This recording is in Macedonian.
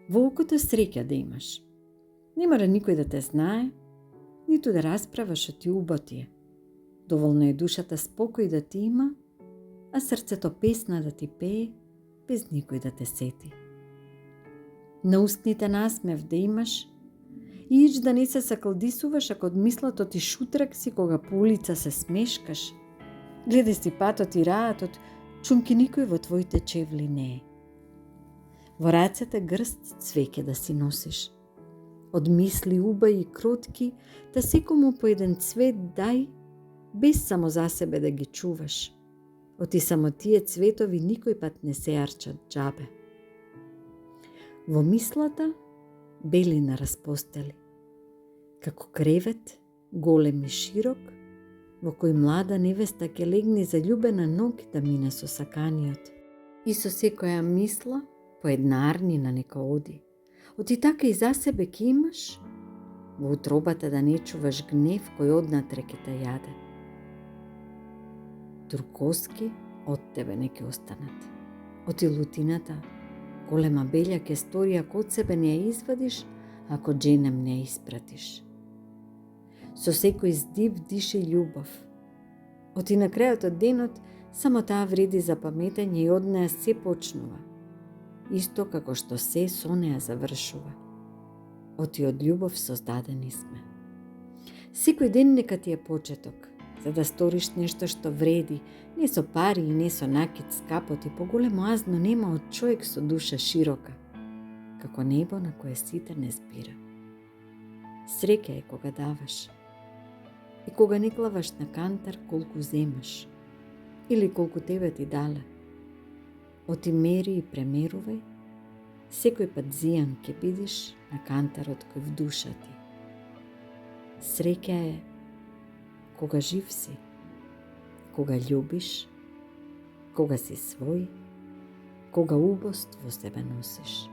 Волкото среќа да имаш. Не мора никој да те знае, ниту да расправа што ти убаво е. Доволно е душата спокој да ти има, а срцето песна да ти пее, без никој да те сети. На устните насмев да имаш, и ич да не се сакалдисуваш ако од мислото ти шутрак си кога по улица се смешкаш. Гледај си патот и раатот, чумки никој во твоите чевли не е. Во рацете грст цвеќе да си носиш. Од мисли убави и кротки, да секому по еден цвет дај, без само за себе да ги чуваш. Оти само тие цветови никој пат не се арчат џабе. Во мислата белина распостели, како кревет, голем и широк, во кој млада невеста ќе легне заљубена ноќ да мине со саканиот. И со секоја мисла, по една арнина нека оди. Оти така и за себе ќе имаш, во утробата да не чуваш гнев кој однатре ќе те јаде. Туркоски од тебе не ќе останат. Оти лутината, голема белја ќе стори ако од себе не ја извадиш, ако дженем не ја испратиш. Со секој здив диши љубов. Оти на крајот од денот, само таа вреди за паметење и од неа се почнува. Исто како што се со неа завршува. Оти од љубов создадени сме. Секој ден нека ти е почеток, за да сториш нешто што вреди, не со пари и не со накид скапоти, поголемо азно нема од човек со душа широка, како небо на кое сите не збира. Среќа е кога даваш и кога не главаш на кантар колку земаш или колку тебе ти дале. Оти мери и премерувај, секој пат зијан ќе бидиш на кантарот кој в душа ти. Среќа е кога жив си, кога љубиш, кога си свој, кога убост во себе носиш.